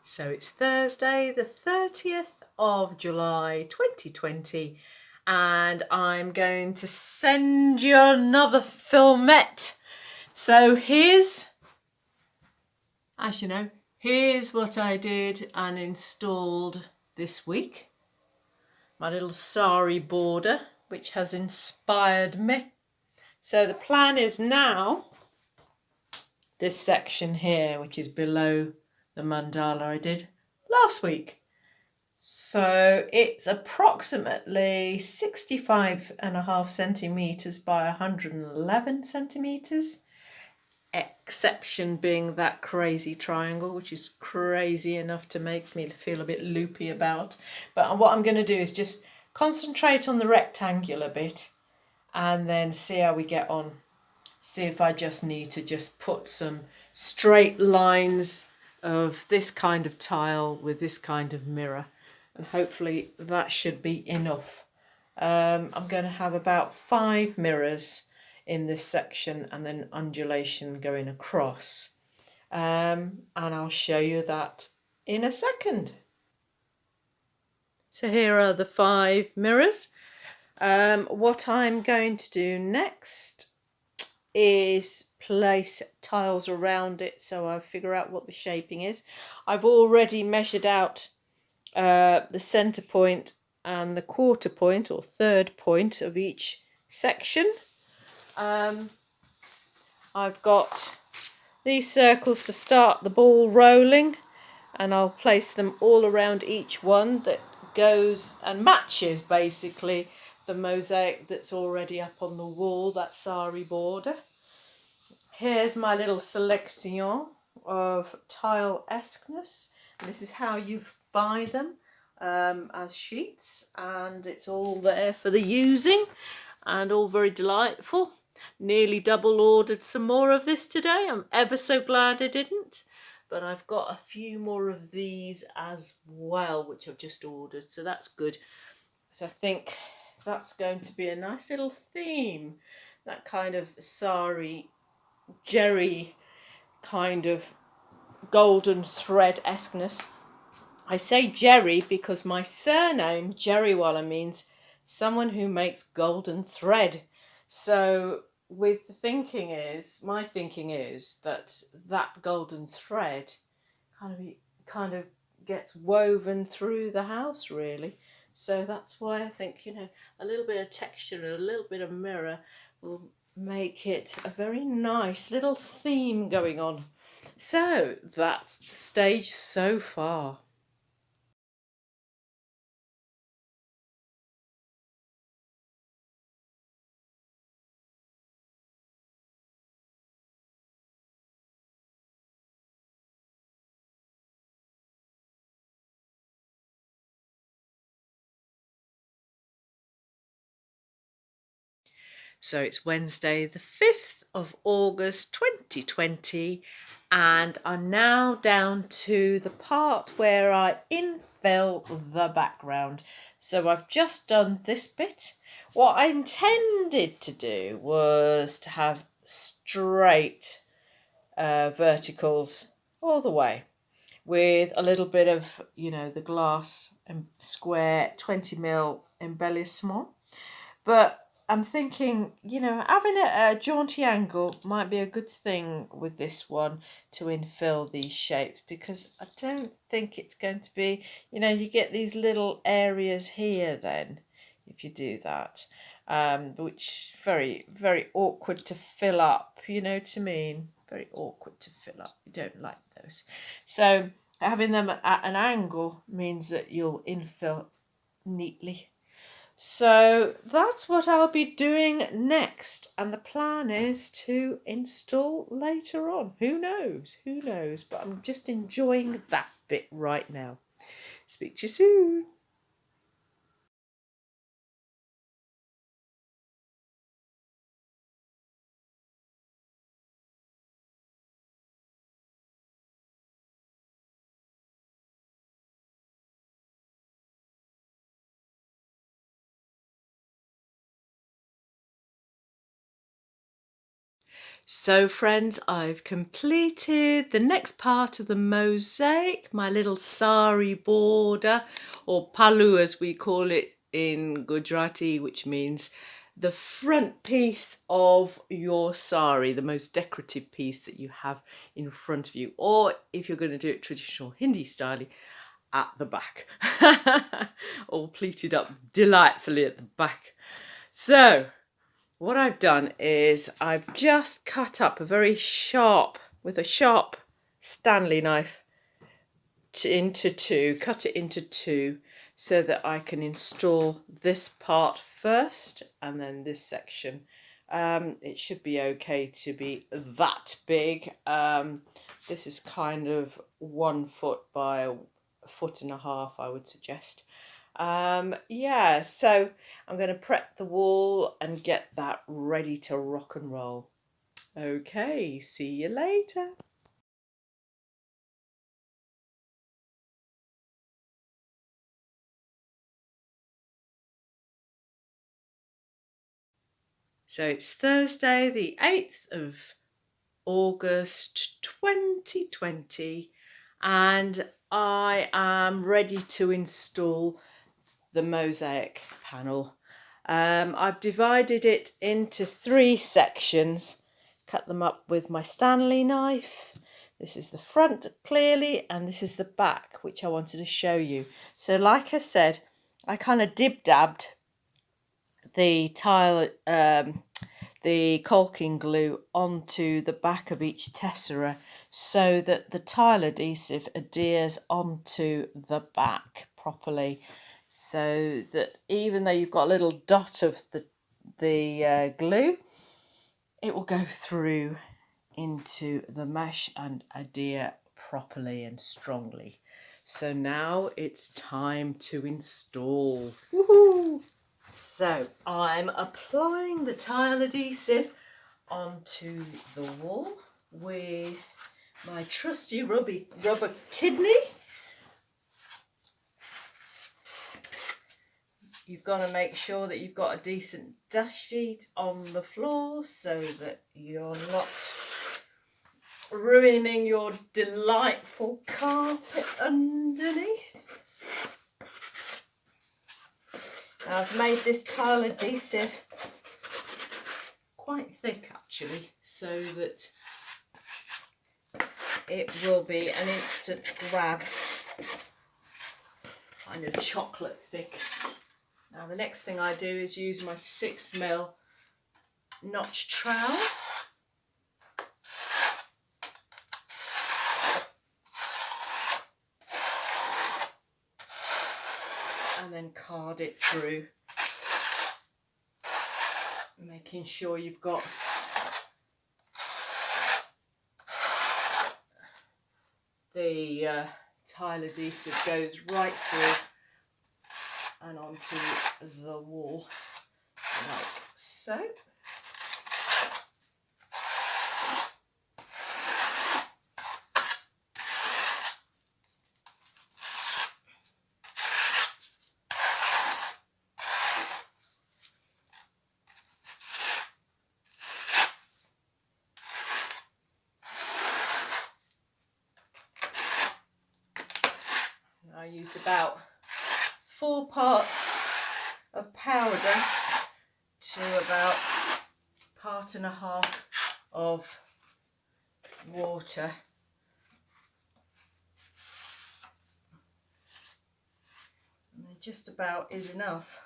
So it's Thursday the 30th of July 2020 and I'm going to send you another filmette. So here's what I did and installed this week. My little sari border, which has inspired me. So the plan is now this section here, which is below the mandala I did last week. So it's approximately 65.5 centimetres by 111 centimetres, exception being that crazy triangle, which is crazy enough to make me feel a bit loopy about. But what I'm going to do is just concentrate on the rectangular bit and then see how we get on. See if I just need to just put some straight lines of this kind of tile with this kind of mirror. And hopefully that should be enough. I'm going to have about 5 mirrors in this section and then undulation going across. And I'll show you that in a second. So here are the 5 mirrors. What I'm going to do next is place tiles around it so I figure out what the shaping is. I've already measured out the centre point and the quarter point or third point of each section. I've got these circles to start the ball rolling, and I'll place them all around each one that goes and matches basically the mosaic that's already up on the wall, that sari border. Here's my little selection of tile-esqueness. This is how you buy them as sheets, and it's all there for the using and all very delightful. Nearly double ordered some more of this today. I'm ever so glad I didn't, but I've got a few more of these as well which I've just ordered, so that's good. So I think that's going to be a nice little theme, that kind of sari jerry kind of golden thread-esqueness. I say jerry because my surname Drywall means someone who makes golden thread. So with the thinking is, my thinking is that that golden thread kind of gets woven through the house really. So that's why I think, you know, a little bit of texture and a little bit of mirror will make it a very nice little theme going on. So that's the stage so far. So it's Wednesday the 5th of August 2020, and I'm now down to the part where I infill the background. So I've just done this bit. What I intended to do was to have straight verticals all the way with a little bit of, you know, the glass and square 20mm embellissement. But I'm thinking, you know, having a jaunty angle might be a good thing with this one to infill these shapes, because I don't think it's going to be, you know, you get these little areas here then if you do that, which very, very awkward to fill up, you know what I mean? Very awkward to fill up. You don't like those. So having them at an angle means that you'll infill neatly. So that's what I'll be doing next, and the plan is to install later on. Who knows? Who knows? But I'm just enjoying that bit right now. Speak to you soon. So friends, I've completed the next part of the mosaic, my little sari border, or Pallu as we call it in Gujarati, which means the front piece of your sari, the most decorative piece that you have in front of you, or if you're going to do it traditional Hindi style, at the back, all pleated up delightfully at the back. So what I've done is I've just cut up with a sharp Stanley knife into two, cut it into two so that I can install this part first and then this section. It should be okay to be that big. This is kind of 1 foot by 1.5 foot, I would suggest. Yeah, so I'm going to prep the wall and get that ready to rock and roll. Okay, see you later. So it's Thursday the 8th of August 2020 and I am ready to install the mosaic panel. I've divided it into 3 sections, cut them up with my Stanley knife. This is the front clearly and this is the back, which I wanted to show you. So like I said, I kind of dib-dabbed the tile, the caulking glue onto the back of each tessera so that the tile adhesive adheres onto the back properly, so that even though you've got a little dot of the glue, it will go through into the mesh and adhere properly and strongly. So now it's time to install. Woohoo! So I'm applying the tile adhesive onto the wall with my trusty rubber kidney. You've got to make sure that you've got a decent dust sheet on the floor so that you're not ruining your delightful carpet underneath. Now I've made this tile adhesive quite thick actually, so that it will be an instant grab, kind of chocolate thick. Now the next thing I do is use my 6mm notch trowel and then card it through, making sure you've got the tile adhesive goes right through and onto the wall like so. I used about 4 parts of powder to about 1.5 parts of water. And just about is enough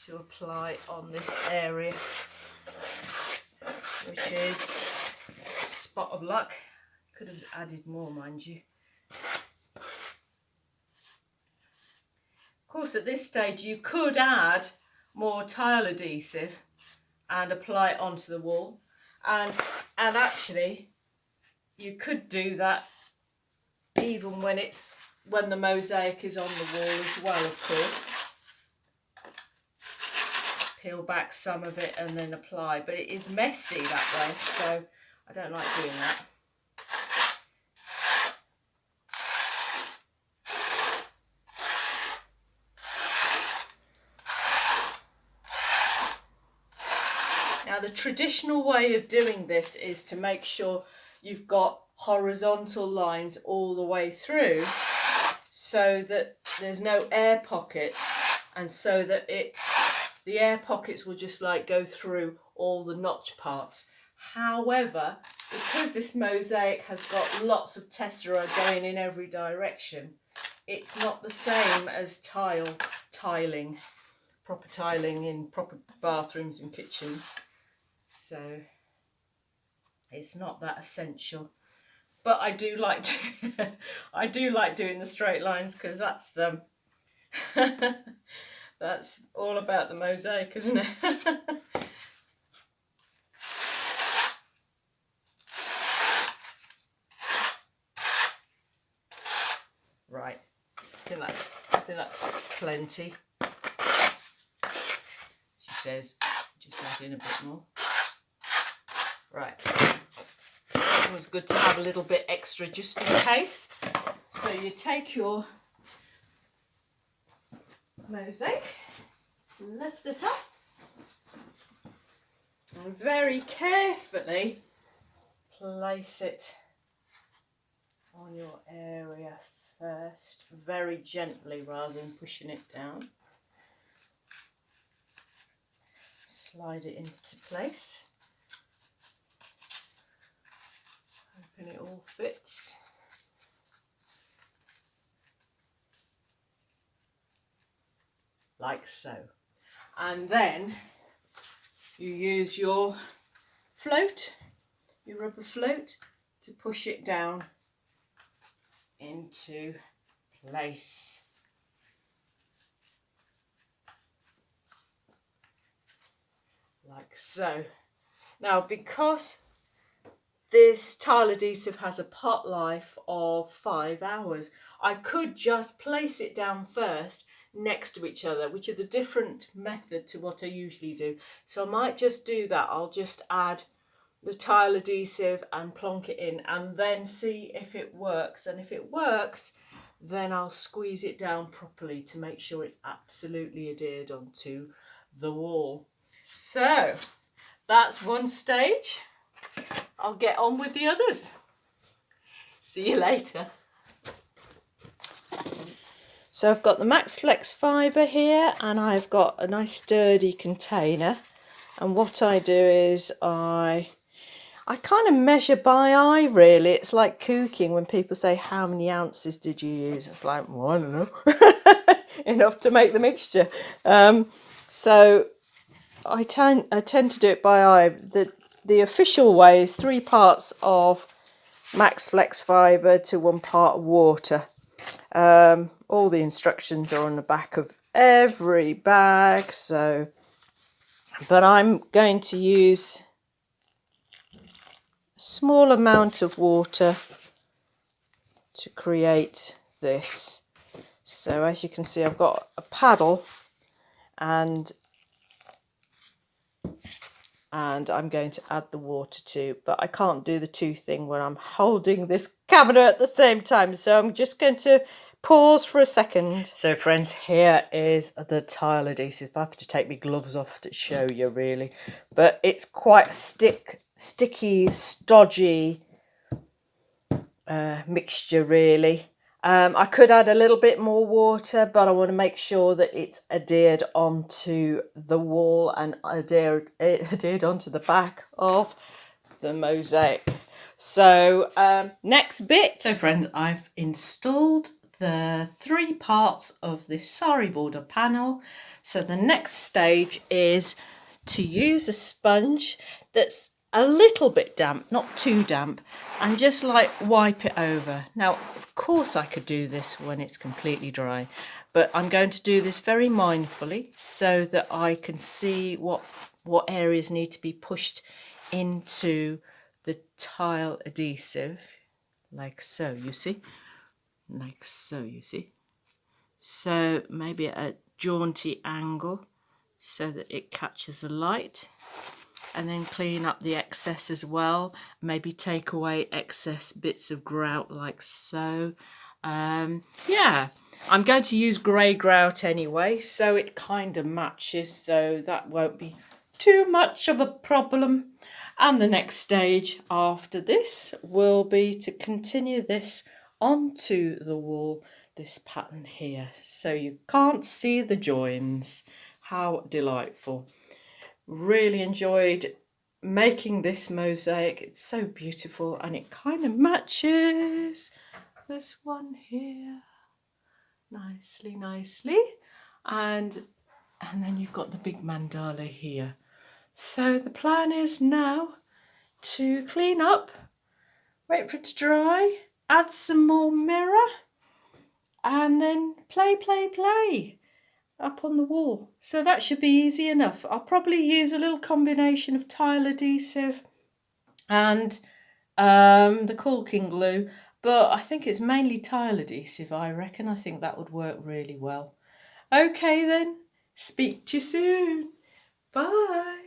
to apply on this area, which is a spot of luck. Could have added more, mind you. Of course, at this stage you could add more tile adhesive and apply it onto the wall, and actually you could do that even when the mosaic is on the wall as well, of course. Peel back some of it and then apply, but it is messy that way, so I don't like doing that. Now Now the traditional way of doing this is to make sure you've got horizontal lines all the way through so that there's no air pockets, and so that the air pockets will just like go through all the notch parts. However, because this mosaic has got lots of tessera going in every direction, it's not the same as tiling, proper tiling in proper bathrooms and kitchens. So it's not that essential. But I do like I do like doing the straight lines, because that's the that's all about the mosaic, isn't it? Right, I think that's plenty. She says, just add in a bit more. Right. It was good to have a little bit extra just in case. So you take your mosaic, lift it up, and very carefully place it on your area first, very gently rather than pushing it down. Slide it into place. Hoping it all fits. Like so. And then you use your float, your rubber float, to push it down into place. Like so. Now, because this tile adhesive has a pot life of 5 hours, I could just place it down first next to each other, which is a different method to what I usually do. So I might just do that. I'll just add the tile adhesive and plonk it in, and then see if it works. And if it works, then I'll squeeze it down properly to make sure it's absolutely adhered onto the wall. So that's one stage. I'll get on with the others. See you later. So I've got the Max Flex fibre here, and I've got a nice sturdy container. And what I do is I kind of measure by eye, really. It's like cooking when people say, how many ounces did you use? It's like, well, I don't know. Enough to make the mixture. So I tend to do it by eye. The official way is 3 parts of Max Flex fibre to 1 part of water. All the instructions are on the back of every bag. So, but I'm going to use a small amount of water to create this. So as you can see, I've got a paddle, and I'm going to add the water too, but I can't do the 2 thing when I'm holding this camera at the same time, so I'm just going to pause for a second. So friends, here is the tile adhesive. I have to take my gloves off to show you, really, but it's quite a sticky, stodgy mixture, really. I could add a little bit more water, but I want to make sure that it's adhered onto the wall and adhered onto the back of the mosaic. So next bit. So friends, I've installed the 3 parts of this Sari border panel. So the next stage is to use a sponge that's a little bit damp, not too damp, and just like wipe it over. Now, of course I could do this when it's completely dry, but I'm going to do this very mindfully so that I can see what areas need to be pushed into the tile adhesive, like so, you see, like so, you see. So maybe at a jaunty angle so that it catches the light. And then clean up the excess as well. Maybe take away excess bits of grout like so. Yeah, I'm going to use grey grout anyway, so it kind of matches, so that won't be too much of a problem. And the next stage after this will be to continue this onto the wall, this pattern here, so you can't see the joins. How delightful. Really enjoyed making this mosaic. It's so beautiful, and it kind of matches this one here nicely, and then you've got the big mandala here. So the plan is now to clean up, wait for it to dry, add some more mirror, and then play up on the wall. So that should be easy enough. I'll probably use a little combination of tile adhesive and the caulking glue, but I think it's mainly tile adhesive, I reckon. I think that would work really well. Okay then, speak to you soon. Bye.